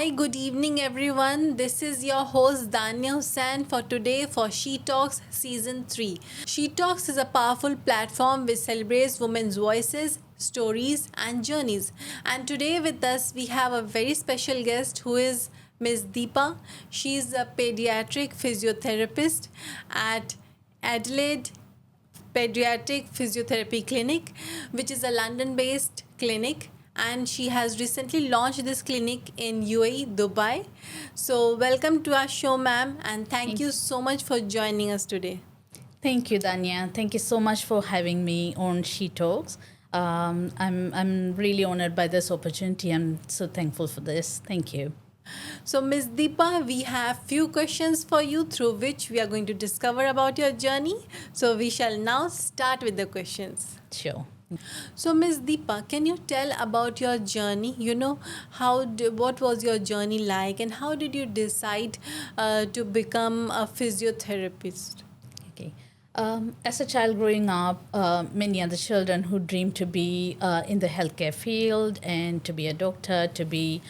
Hi, good evening, everyone. This is your host Dania Hussain for today for She Talks Season 3. She Talks is a powerful platform which celebrates women's voices, stories, and journeys. And today with us, we have a very special guest who is Miss Deepa. She is a pediatric physiotherapist at Adelaide Pediatric Physiotherapy Clinic, which is a London based clinic. And she has recently launched this clinic in UAE, Dubai. So, welcome to our show, ma'am, and thank Thank, you so much for joining us today. thank you, Danya. Thank you so much for having me on She Talks. I'm really honored by this opportunity. I'm so thankful for this. Thank you. So, Ms. Deepa, we have few questions for you through which we are going to discover about your journey. So, we shall now start with the questions. Sure. So, Ms. Deepa, can you tell about your journey? What was your journey like, and how did you decide to become a physiotherapist? Okay. As a child growing up, many other children who dream to be in the healthcare field and to be a doctor, to be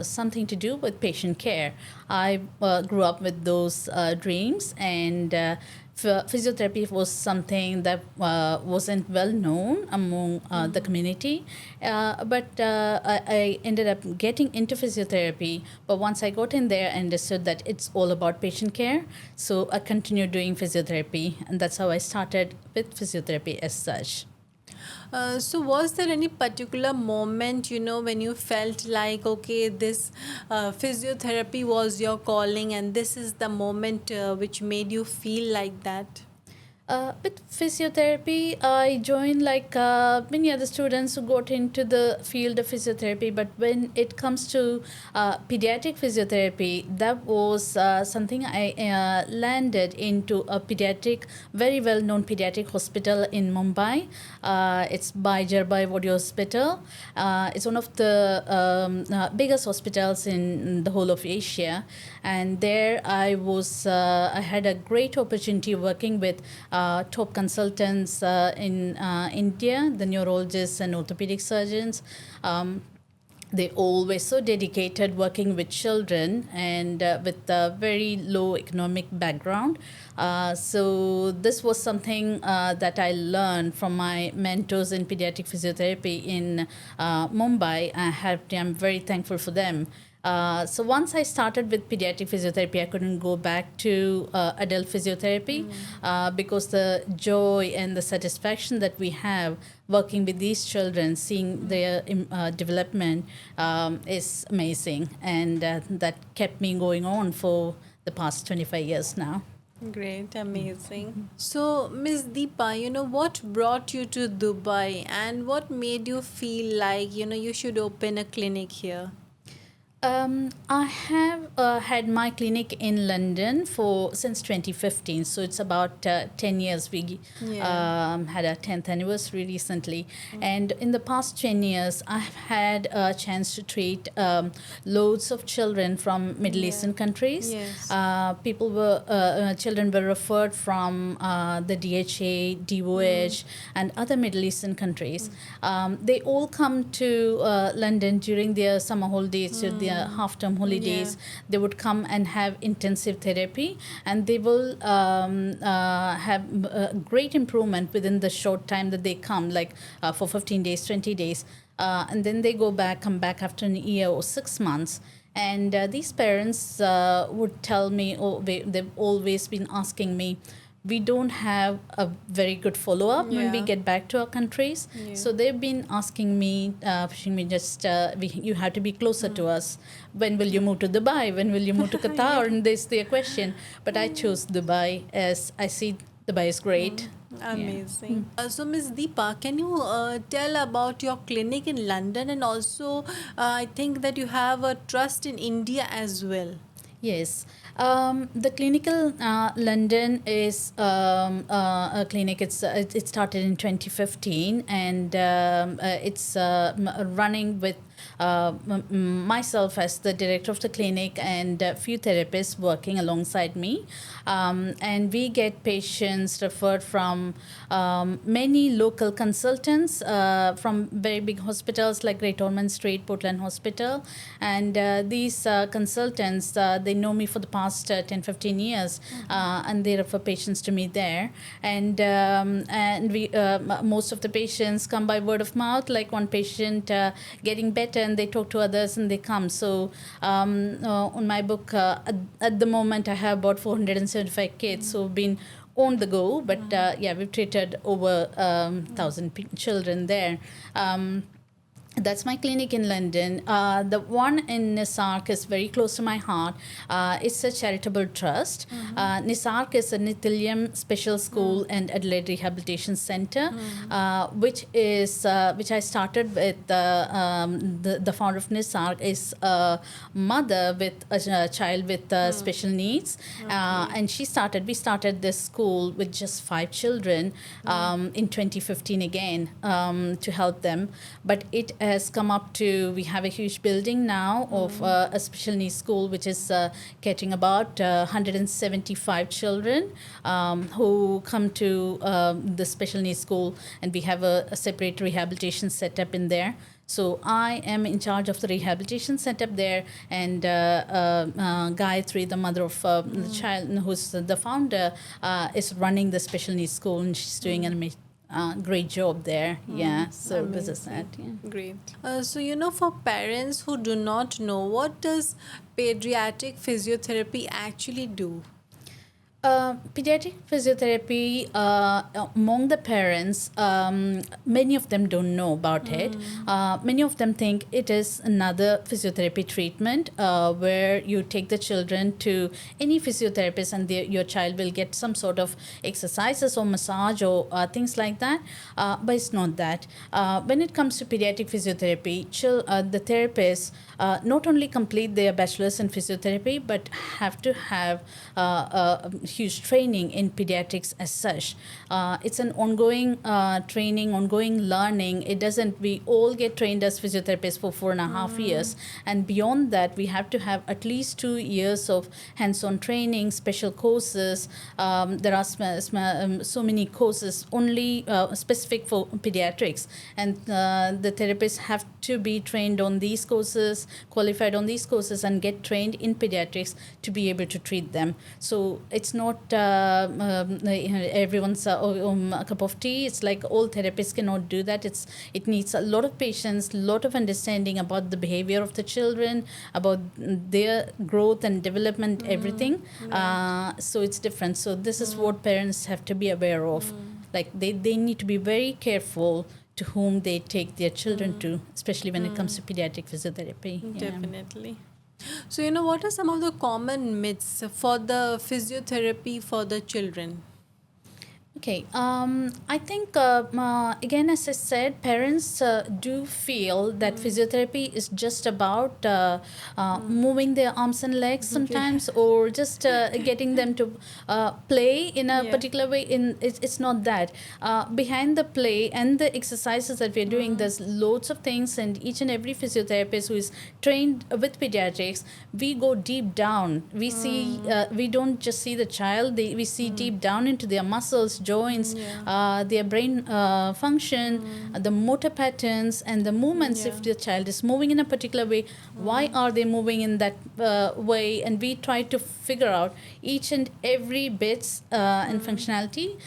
something to do with patient care. I grew up with those dreams, and physiotherapy was something that wasn't well known among the community. But I ended up getting into physiotherapy. But once I got in there, I understood that it's all about patient care. So I continued doing physiotherapy, and that's how I started with physiotherapy as such. So, was there any particular moment, when you felt like, okay, this physiotherapy was your calling, and this is the moment which made you feel like that? With physiotherapy, I joined like many other students who got into the field of physiotherapy. But when it comes to pediatric physiotherapy, that was something I landed into a pediatric, very well known pediatric hospital in Mumbai. It's by Jerbai Wadi Hospital. It's one of the biggest hospitals in the whole of Asia. And there I had a great opportunity working with top consultants in India, the neurologists and orthopedic surgeons. They always so dedicated working with children and with a very low economic background. So this was something that I learned from my mentors in pediatric physiotherapy in Mumbai. I'm very thankful for them. So once I started with pediatric physiotherapy, I couldn't go back to adult physiotherapy because the joy and the satisfaction that we have working with these children, seeing their development, is amazing, and that kept me going on for the past 25 years now. Great, amazing. So, Miss Deepa, what brought you to Dubai and what made you feel like, you should open a clinic here? I have had my clinic in London for since 2015, so it's about 10 years. We had our 10th anniversary recently, and in the past 10 years, I've had a chance to treat loads of children from Middle Eastern countries. Yes. Children were referred from the DHA, DOH, and other Middle Eastern countries. They all come to London during their summer holidays, their half-term holidays. They would come and have intensive therapy, and they will have great improvement within the short time that they come, like for 15 days, 20 days. And then they come back after a year or 6 months. And these parents would tell me, they've always been asking me, we don't have a very good follow-up when we get back to our countries. So they've been asking me, pushing me, you have to be closer to us. When will you move to Dubai? When will you move to Qatar? And this is their question. But I chose Dubai as I see Dubai is great. Amazing. So, Ms. Deepa, can you tell about your clinic in London, and also I think that you have a trust in India as well? Yes. The clinical London is a clinic. It started in 2015, and it's running with myself as the director of the clinic and a few therapists working alongside me. And we get patients referred from many local consultants from very big hospitals like Great Ormond Street, Portland Hospital. And these consultants, they know me for the past 10, 15 years, and they refer patients to me there. And we most of the patients come by word of mouth, like one patient getting better and they talk to others and they come. So on my book, at the moment, I have about 475 kids who've been on the go, but yeah, we've treated over 1,000 children there. That's my clinic in London. The one in Nisark is very close to my heart. It's a charitable trust. Nisark is a Nithilium Special School and Adelaide Rehabilitation Center, which I started with. The founder of Nisark is a mother with a child with special needs, and we started this school with just 5 children in 2015 again, to help them. But it has come up to, we have a huge building now of a special needs school, which is catering about 175 children who come to the special needs school, and we have a separate rehabilitation setup in there. So I am in charge of the rehabilitation setup there, and Gayatri, the mother of the child, who's the founder, is running the special needs school, and she's doing an amazing great job there. Yeah, so this is that. Yeah. Great. So, for parents who do not know, what does pediatric physiotherapy actually do? Pediatric physiotherapy, among the parents, many of them don't know about it. Many of them think it is another physiotherapy treatment where you take the children to any physiotherapist, and your child will get some sort of exercises or massage or things like that. But it's not that. When it comes to pediatric physiotherapy, the therapists not only complete their bachelor's in physiotherapy, but have to have huge training in pediatrics as such. It's an ongoing training, ongoing learning. We all get trained as physiotherapists for 4.5 years. And beyond that, we have to have at least 2 years of hands-on training, special courses. There are so many courses only specific for pediatrics. And the therapists have to be trained on these courses, qualified on these courses, and get trained in pediatrics to be able to treat them. So it's not everyone's a cup of tea. It's like all therapists cannot do that. It needs a lot of patience, a lot of understanding about the behavior of the children, about their growth and development, everything. So it's different. So this is what parents have to be aware of. Like they need to be very careful to whom they take their children to, especially when it comes to pediatric physiotherapy. Yeah. Definitely. So, what are some of the common myths for the physiotherapy for the children? Okay, I think, again, as I said, parents do feel that physiotherapy is just about moving their arms and legs sometimes, or just getting them to play in a particular way. It's not that. Behind the play and the exercises that we're doing, there's loads of things, and each and every physiotherapist who is trained with pediatrics, we go deep down. We see, we don't just see the child, we see deep down into their muscles, joints, their brain function, the motor patterns, and the movements. If the child is moving in a particular way, why are they moving in that way? And we try to figure out each and every bits and functionality.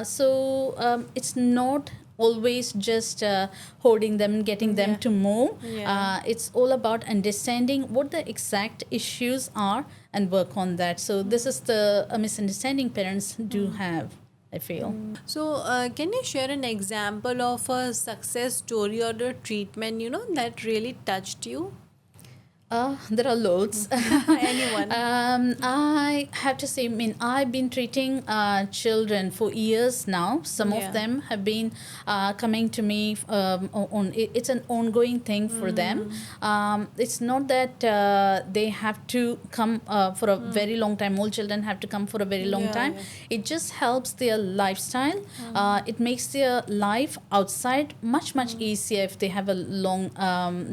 So it's not always just holding them and getting them to move. It's all about understanding what the exact issues are and work on that. So this is the misunderstanding parents do have, I feel. So, can you share an example of a success story or a treatment, that really touched you? There are loads. Anyone? I have to say, I mean, I've been treating children for years now. Some of Yeah. them have been coming to me it's an ongoing thing for them. It's not that they have to come for a very long time. All children have to come for a very long Yeah, time. yeah. It just helps their lifestyle. It makes their life outside much easier if they have a long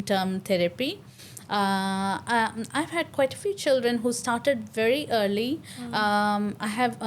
term therapy. I've had quite a few children who started very early. I have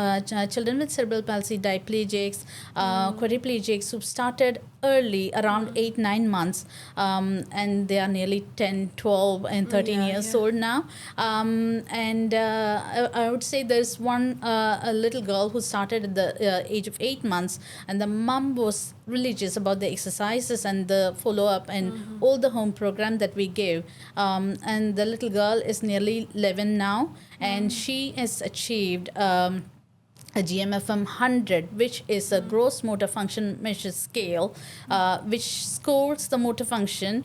children with cerebral palsy, diplegics, quadriplegics who started early, around 8 9 months, and they are nearly 10 12 and 13 Yeah, years yeah. old now. And I would say there's one a little girl who started at the age of 8 months, and the mom was religious about the exercises and the follow up and all the home program that we gave. And the little girl is nearly 11 now, and she has achieved a GMFM 100, which is a gross motor function measure scale, which scores the motor function.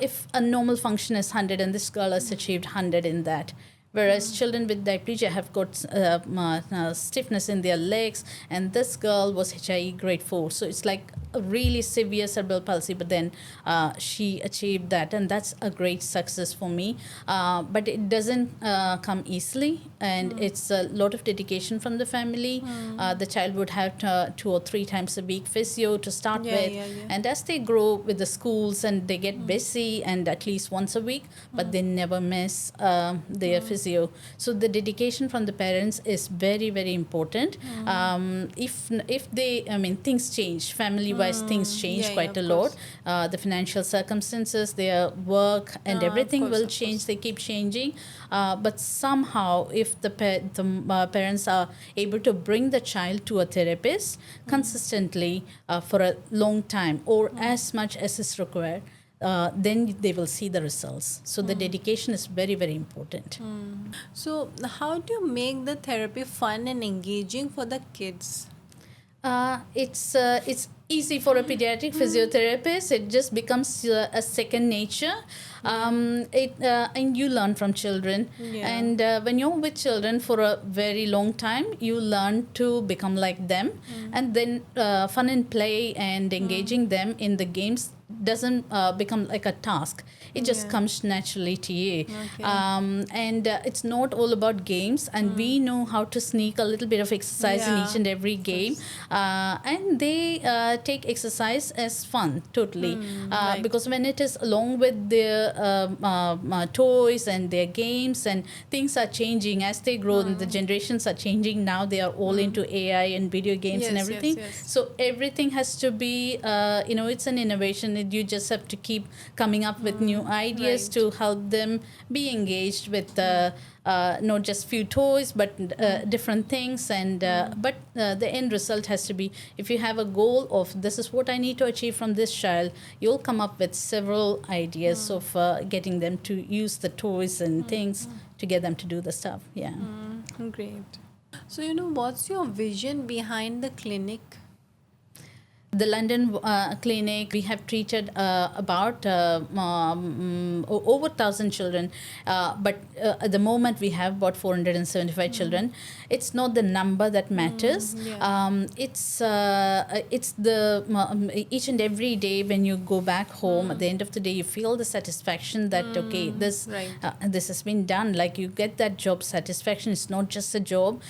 If a normal function is 100, and this girl has achieved 100 in that. Whereas children with diplegia have got stiffness in their legs, and this girl was HIE grade 4. So it's like a really severe cerebral palsy, but then she achieved that, and that's a great success for me. But it doesn't come easily, and it's a lot of dedication from the family. The child would have 2 or 3 times a week physio to start Yeah, with, yeah, yeah. and as they grow with the schools and they get busy, and at least once a week, but they never miss their physio. So the dedication from the parents is very important. If they, I mean, things change family wise, things change Yeah, yeah, quite a of lot. course. The financial circumstances, their work, and everything course, will of change. course. They keep changing, but somehow if the parents are able to bring the child to a therapist consistently for a long time, or as much as is required, then they will see the results. So the dedication is very important. So, how do you make the therapy fun and engaging for the kids? It's easy for a pediatric physiotherapist. It just becomes a second nature. And you learn from children. Yeah. And when you're with children for a very long time, you learn to become like them. And then fun and play and engaging them in the games doesn't become like a task. It just Yeah. comes naturally to you. Okay. And it's not all about games, and we know how to sneak a little bit of exercise in Yeah. each and every game. And they take exercise as fun, totally. Right. Because when it is along with their toys and their games, and things are changing as they grow, and the generations are changing now. They are all into AI and video games and Yes, yes, everything. yes. So everything has to be, it's an innovation. You just have to keep coming up with new ideas right. to help them be engaged with not just few toys, but different things. And but the end result has to be, if you have a goal of this is what I need to achieve from this child, you'll come up with several ideas of getting them to use the toys and things to get them to do the stuff. Yeah. Great. So, what's your vision behind the clinic? The London clinic, we have treated about over 1,000 children, but at the moment we have about 475 children. It's not the number that matters. Yeah. It's the each and every day when you go back home, at the end of the day, you feel the satisfaction that okay, this Right. this has been done. Like you get that job satisfaction. It's not just a job;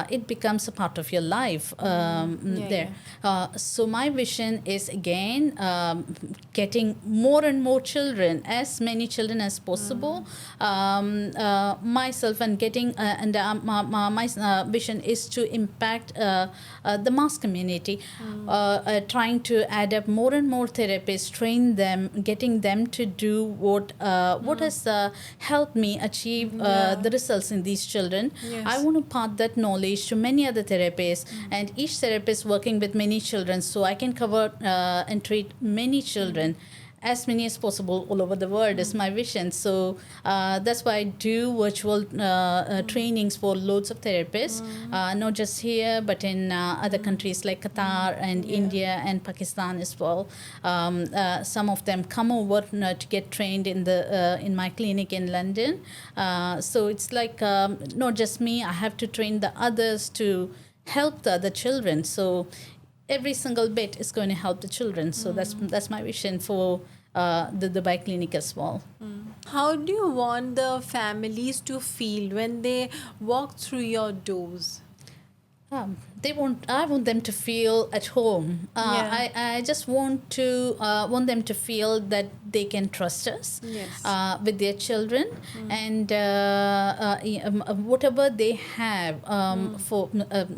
it becomes a part of your life Yeah, there. So my vision is again getting more and more children, as many children as possible. Myself and getting and my vision is to impact the mass community, trying to add up more and more therapists, train them, getting them to do what has helped me achieve the results in these children. Yes. I want to pass that knowledge to many other therapists, and each therapist working with many children, so I can cover and treat many children. as many as possible all over the world is my vision. So that's why I do virtual trainings for loads of therapists, not just here, but in other countries like Qatar and India and Pakistan as well. Some of them come over to get trained in my clinic in London. So it's like not just me, I have to train the others to help the other children. So every single bit is going to help the children. So that's my vision for the Dubai clinic as well. How do you want the families to feel when they walk through your doors? I want them to feel at home. Yeah. I just want them to feel that they can trust us Yes. with their children, and whatever they have for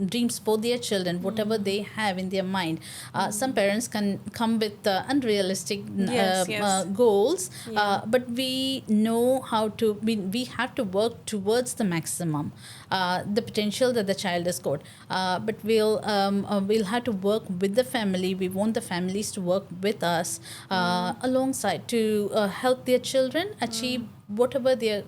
dreams for their children, whatever they have in their mind. Some parents can come with unrealistic Yes. goals, Yeah. but we know how to. We have to work towards the maximum, the potential that the child has got. But we'll have to work with the family. We want the families to work with us alongside to help their children achieve whatever their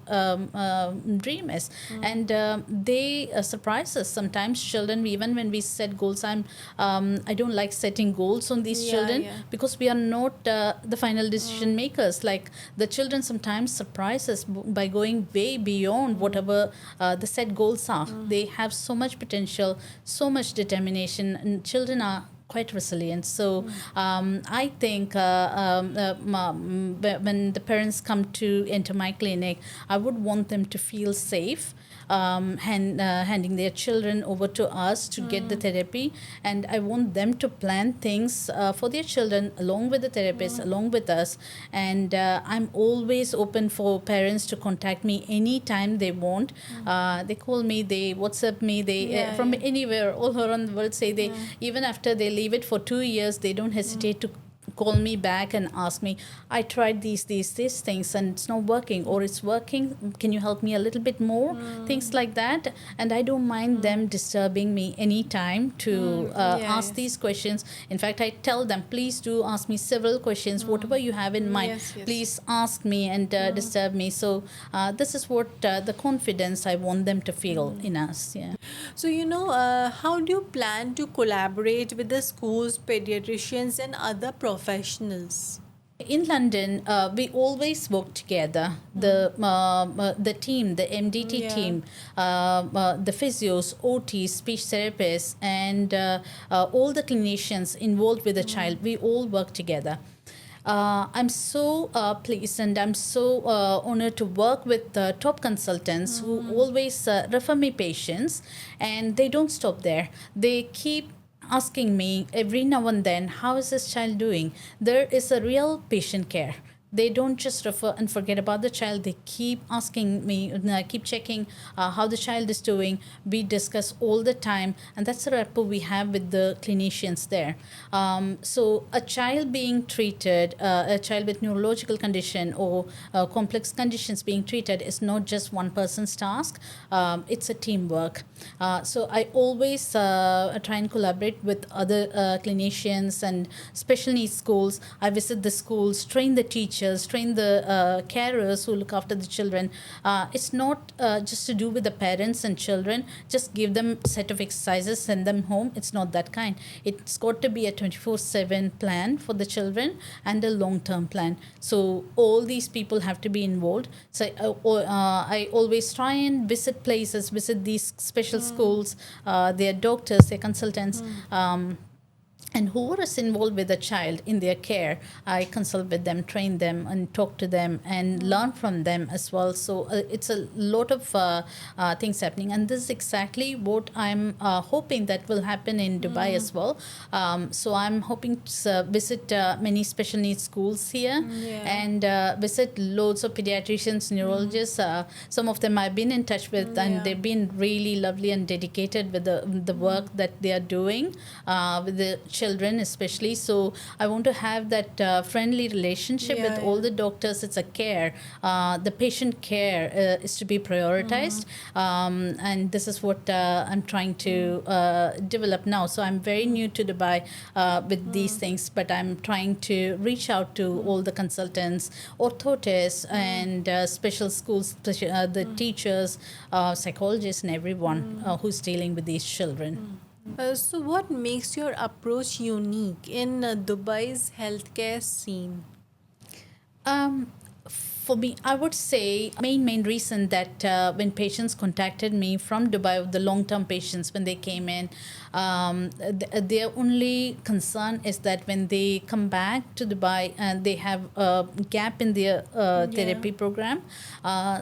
dream is. And they surprise us sometimes. Children, even when we set goals, I don't like setting goals on these children because we are not the final decision makers. Like the children sometimes surprise us by going way beyond whatever the set goals are. They have so much potential, so much determination, and children are quite resilient. So I think when the parents come to enter my clinic, I would want them to feel safe, handing their children over to us to get the therapy. And I want them to plan things for their children along with the therapist, along with us. And I'm always open for parents to contact me anytime they want. They call me, they WhatsApp me, they from anywhere all around the world. Say they even after they leave it for 2 years, they don't hesitate to call me back and ask me, I tried these things and it's not working, or it's working, can you help me a little bit more? Things like that. And I don't mind them disturbing me anytime to ask these questions. In fact, I tell them, please do ask me several questions, whatever you have in mind. Please ask me and disturb me. So this is what the confidence I want them to feel in us. So, how do you plan to collaborate with the schools, pediatricians, and other professionals? In London, we always work together. The team, the MDT team, the physios, OTs, speech therapists, and all the clinicians involved with the child, we all work together. I'm so pleased and I'm so honored to work with top consultants who always refer me patients, and they don't stop there. They keep asking me every now and then, how is this child doing? There is a real patient care. They don't just refer and forget about the child. They keep asking me, keep checking how the child is doing. We discuss all the time, and that's the rapport we have with the clinicians there. So a child being treated, a child with neurological condition or complex conditions being treated is not just one person's task. It's a teamwork. So I always try and collaborate with other clinicians and special needs schools. I visit the schools, train the teachers, train the carers who look after the children. It's not just to do with the parents and children, just give them a set of exercises, send them home. It's not that kind. It's got to be a 24/7 plan for the children and a long-term plan. So all these people have to be involved. So I always try and visit places, visit these special schools, their doctors, their consultants, and whoever is involved with the child in their care, I consult with them, train them, and talk to them and learn from them as well. So it's a lot of things happening. And this is exactly what I'm hoping that will happen in Dubai as well. So I'm hoping to visit many special needs schools here and visit loads of pediatricians, neurologists. Some of them I've been in touch with, and they've been really lovely and dedicated with the work that they are doing with the children children especially, so I want to have that friendly relationship with all the doctors. It's a care. The patient care is to be prioritized, and this is what I'm trying to develop now. So I'm very new to Dubai with these things, but I'm trying to reach out to all the consultants, orthotists, and special schools, the teachers, psychologists, and everyone who's dealing with these children. So, what makes your approach unique in Dubai's healthcare scene? Um, for me, I would say main reason that when patients contacted me from Dubai, the long-term patients, when they came in, their only concern is that when they come back to Dubai and they have a gap in their therapy program,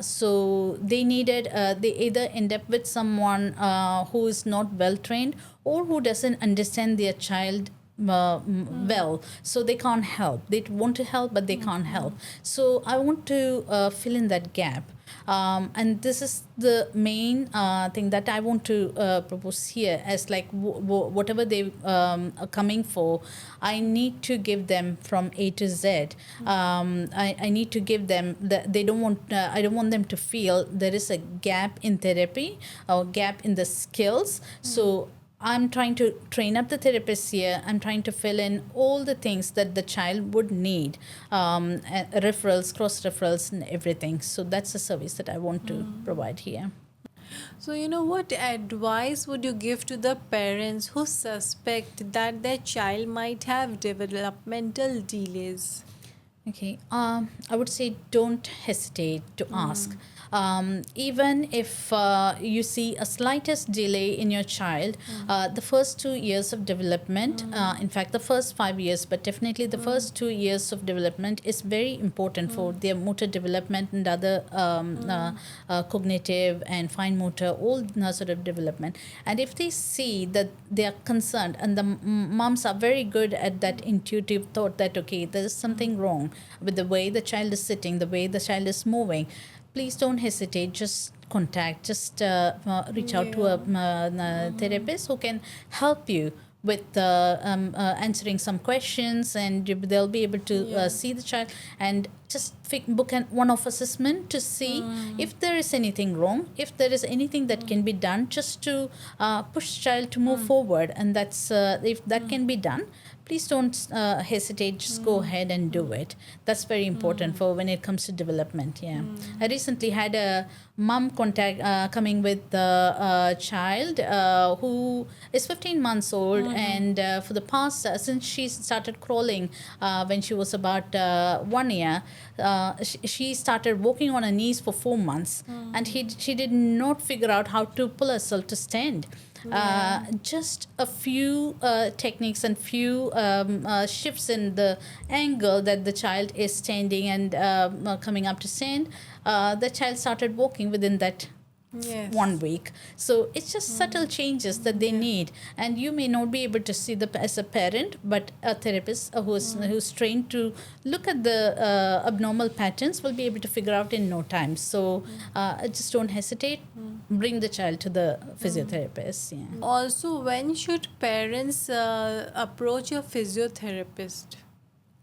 so they needed, they either end up with someone who is not well trained or who doesn't understand their child well, so they can't help. They want to help but they can't help. So I want to fill in that gap, and this is the main thing that I want to propose here, as like whatever they are coming for, I need to give them from A to Z. I need to give them they don't want I don't want them to feel there is a gap in therapy or gap in the skills. So I'm trying to train up the therapists here. I'm trying to fill in all the things that the child would need, referrals, cross referrals, and everything. So that's the service that I want to provide here. So, what advice would you give to the parents who suspect that their child might have developmental delays? Okay, I would say don't hesitate to ask. Even if you see a slightest delay in your child, the first 2 years of development, in fact, the first 5 years, but definitely the first 2 years of development is very important for their motor development and other cognitive and fine motor, all sort of development. And if they see that they are concerned, and the moms are very good at that intuitive thought that, okay, there is something wrong with the way the child is sitting, the way the child is moving, please don't hesitate. Just contact, just reach out to a therapist who can help you with answering some questions, and they'll be able to see the child and just book an one-off assessment to see if there is anything wrong, if there is anything that can be done just to push the child to move forward. And that's if that can be done, please don't hesitate, just go ahead and do it. That's very important for when it comes to development. I recently had a mom contact coming with a child who is 15 months old, and for the past since she started crawling when she was about 1 year, she started walking on her knees for 4 months, and she did not figure out how to pull herself to stand. Just a few techniques and few shifts in the angle that the child is standing and coming up to stand, the child started walking within that 1 week. So it's just subtle changes that they need, and you may not be able to see the as a parent, but a therapist who's trained to look at the abnormal patterns will be able to figure out in no time. So just don't hesitate. Bring the child to the physiotherapist. Also, when should parents approach a physiotherapist?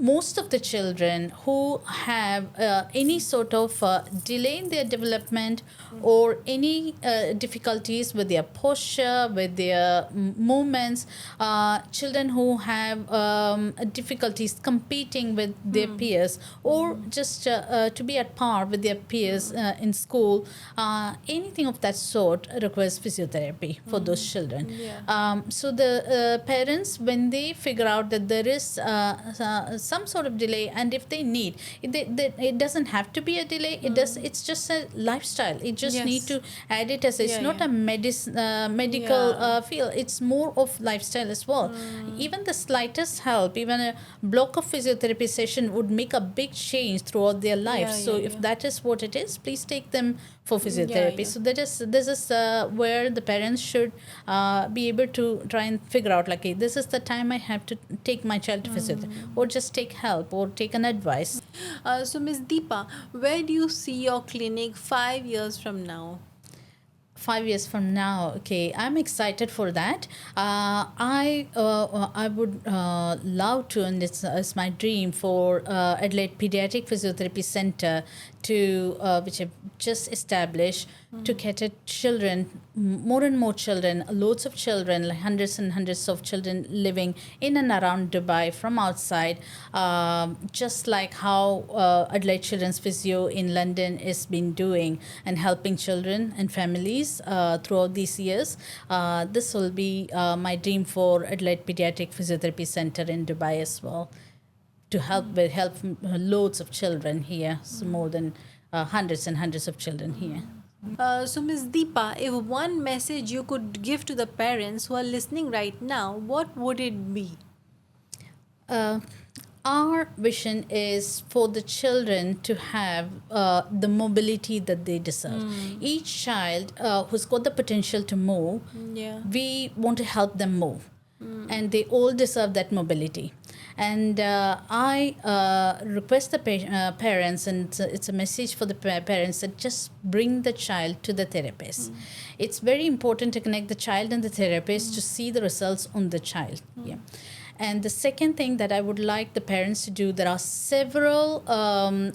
Most of the children who have any sort of delay in their development or any difficulties with their posture, with their movements, children who have difficulties competing with their peers, or just to be at par with their peers in school, anything of that sort requires physiotherapy for those children. So the parents, when they figure out that there is some sort of delay, and if they need it doesn't have to be a delay, it's just a lifestyle. It just need to add it as it's not a medical field. It's more of lifestyle as well. Even the slightest help, even a block of physiotherapy session would make a big change throughout their life. If that is what it is, please take them for physiotherapy. So this is where the parents should be able to try and figure out, like, okay, this is the time I have to take my child to physiotherapy, or just take help or take an advice. So, Miss Deepa, where do you see your clinic 5 years from now? 5 years from now. Okay, I'm excited for that. I would love to, and it's my dream for Adelaide Pediatric Physiotherapy Center to which I've just established to cater children, more and more children, loads of children, like hundreds and hundreds of children living in and around Dubai from outside, just like how Adelaide Children's Physio in London has been doing and helping children and families throughout these years. This will be my dream for Adelaide Pediatric Physiotherapy Center in Dubai as well, to help loads of children here, so more than hundreds and hundreds of children here. So, Miss Deepa, if one message you could give to the parents who are listening right now, what would it be? Uh, our vision is for the children to have the mobility that they deserve. Each child who's got the potential to move, Yeah. we want to help them move. And they all deserve that mobility. And I request the parents, and it's a message for the parents, that just bring the child to the therapist. It's very important to connect the child and the therapist to see the results on the child. Yeah. And the second thing that I would like the parents to do, there are several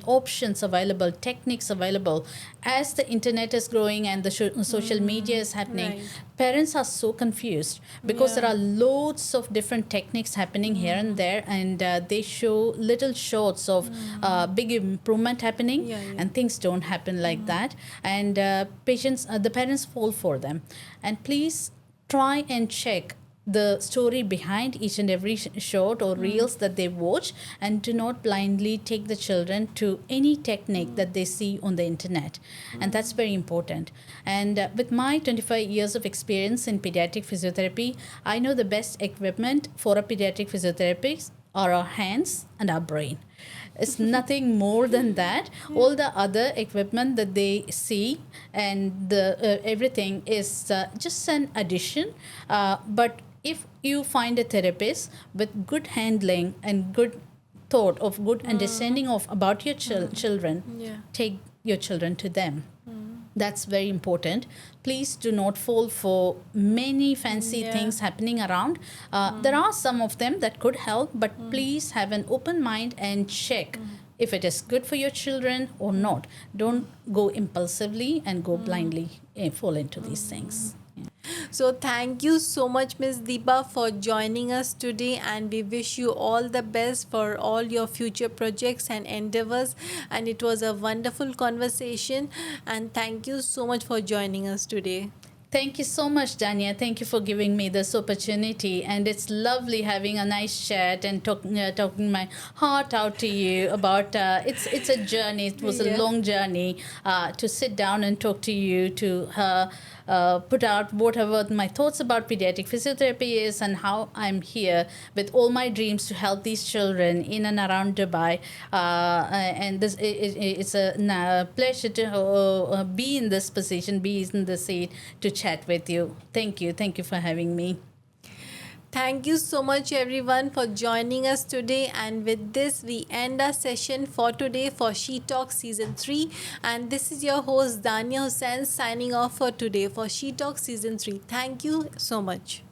options available, techniques available. As the internet is growing and the social media is happening, Right. parents are so confused because Yeah. there are loads of different techniques happening here and there, and they show little shorts of big improvement happening, Yeah, yeah. and things don't happen like that. And the parents fall for them. And please try and check the story behind each and every short or reels that they watch, and do not blindly take the children to any technique that they see on the internet. And that's very important. And with my 25 years of experience in pediatric physiotherapy, I know the best equipment for a pediatric physiotherapist are our hands and our brain. It's nothing more than that. All the other equipment that they see and the everything is just an addition. But if you find a therapist with good handling and good thought of good understanding of about your children, Yeah. take your children to them. That's very important. Please do not fall for many fancy Yeah. things happening around. There are some of them that could help, but please have an open mind and check if it is good for your children or not. Don't go impulsively and go blindly fall into these things. So, thank you so much, Miss Deepa, for joining us today, and we wish you all the best for all your future projects and endeavors. And it was a wonderful conversation, and thank you so much for joining us today. Thank you so much, Dania. Thank you for giving me this opportunity. And it's lovely having a nice chat and talking my heart out to you about it's a journey. It was a Yeah. long journey to sit down and talk to you, to put out whatever my thoughts about pediatric physiotherapy is, and how I'm here with all my dreams to help these children in and around Dubai. And it's a pleasure to be in this position, be in the seat to chat with you. Thank you. Thank you for having me. Thank you so much, everyone, for joining us today. And with this, we end our session for today for She Talks Season 3. And this is your host, Dania Hussain, signing off for today for She Talks Season 3. Thank you so much.